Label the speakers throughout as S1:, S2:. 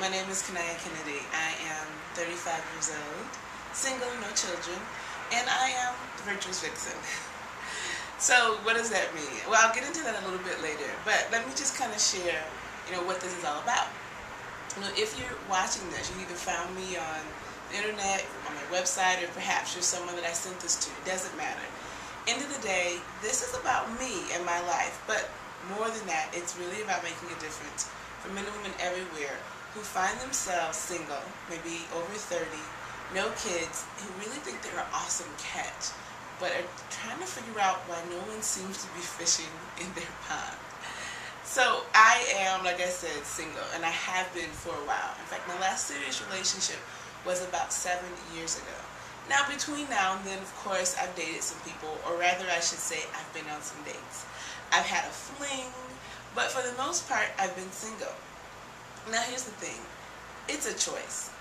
S1: my name is Kania. I am 35 years old, single, no children, and I am the Virtuous Vixen. So what does that mean? Well, I'll get into that a little bit later, but let me just kind of share, what this is all about. If you're watching this, you either found me on the internet, on my website, or perhaps you're someone that I sent this to. It doesn't matter. End of the day, this is about me and my life, but more than that, it's really about making a difference for men and women everywhere who find themselves single, maybe over 30, no kids, who really think they're an awesome catch, but are trying to figure out why no one seems to be fishing in their pond. So I am, like I said, single, and I have been for a while. In fact, my last serious relationship was about 7 years ago. Now, between now and then, of course, I've dated some people, or rather I should say I've been on some dates. I've had a fling, but for the most part, I've been single. Now, here's the thing. It's a choice.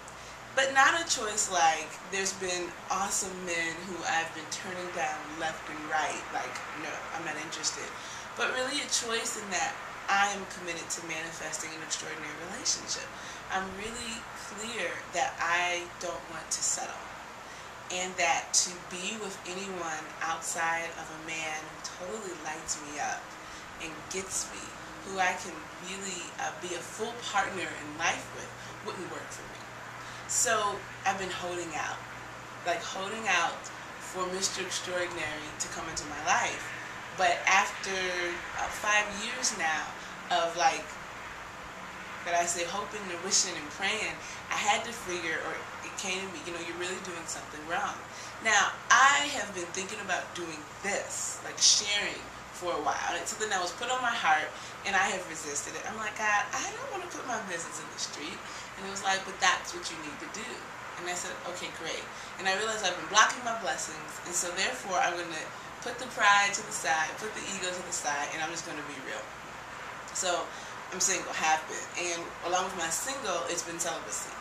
S1: But not a choice like there's been awesome men who I've been turning down left and right, like, no, I'm not interested. But really a choice in that I am committed to manifesting an extraordinary relationship. I'm really clear that I don't want to settle. And that to be with anyone outside of a man who totally lights me up and gets me, who I can really be a full partner in life with, wouldn't work for me. So I've been holding out for Mr. Extraordinary to come into my life. But after 5 years now of hoping and wishing and praying, I had to figure, or it came to me, you're really doing something wrong. Now, I have been thinking about doing this, like sharing, for a while. It's something that was put on my heart, and I have resisted it. I'm like, God, I don't want to put my business in the street. And it was like, but that's what you need to do. And I said, okay, great. And I realized I've been blocking my blessings, and so therefore I'm going to put the pride to the side, put the ego to the side, and I'm just going to be real. So I'm single, have been. And along with my single, it's been celibacy.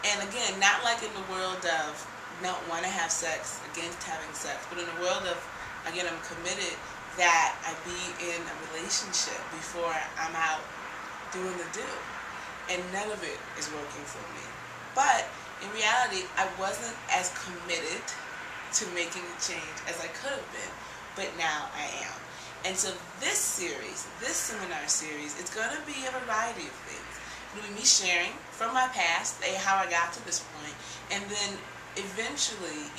S1: And again, not like in the world of not want to have sex, against having sex, but in the world of, again, I'm committed that I be in a relationship before I'm out doing the do. And none of it is working for me. But in reality, I wasn't as committed to making a change as I could have been. But now I am. And so this series, this seminar series, it's going to be a variety of things. It'll be me sharing from my past, how I got to this point, and then eventually,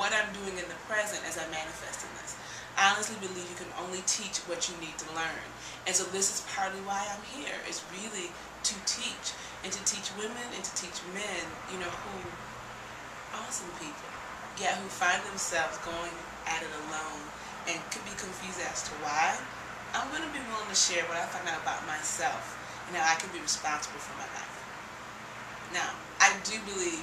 S1: what I'm doing in the present as I manifest in this. I honestly believe you can only teach what you need to learn. And so this is partly why I'm here, is really to teach. And to teach women and to teach men, who, awesome people, who find themselves going at it alone and could be confused as to why. I'm going to be willing to share what I find out about myself and how I can be responsible for my life. Now, I do believe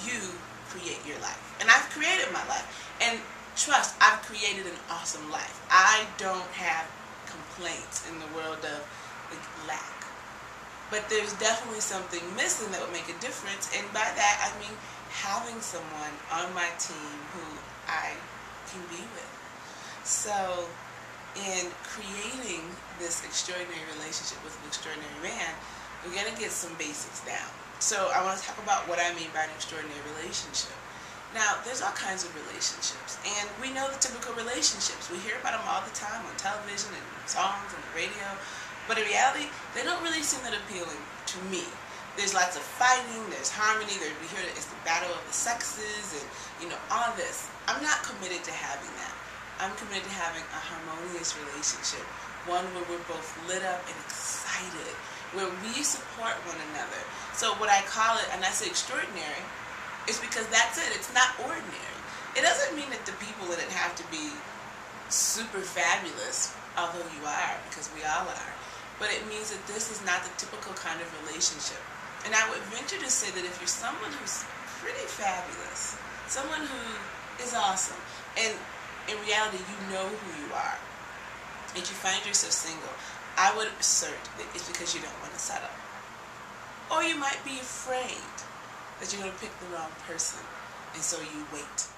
S1: you create your life. And I've created my life. And trust, I've created an awesome life. I don't have complaints in the world of lack. But there's definitely something missing that would make a difference. And by that, I mean having someone on my team who I can be with. So in creating this extraordinary relationship with an extraordinary man, we're going to get some basics down. So I want to talk about what I mean by an extraordinary relationship. Now, there's all kinds of relationships, and we know the typical relationships. We hear about them all the time on television and songs and the radio, but in reality, they don't really seem that appealing to me. There's lots of fighting, there's harmony, we hear that it's the battle of the sexes, and, all this. I'm not committed to having that. I'm committed to having a harmonious relationship, one where we're both lit up and excited, where we support one another. So what I call it, and I say extraordinary, it's because that's it. It's not ordinary. It doesn't mean that the people didn't have to be super fabulous, although you are, because we all are. But it means that this is not the typical kind of relationship. And I would venture to say that if you're someone who's pretty fabulous, someone who is awesome, and in reality you know who you are, and you find yourself single, I would assert that it's because you don't want to settle. Or you might be afraid that you're going to pick the wrong person, and so you wait.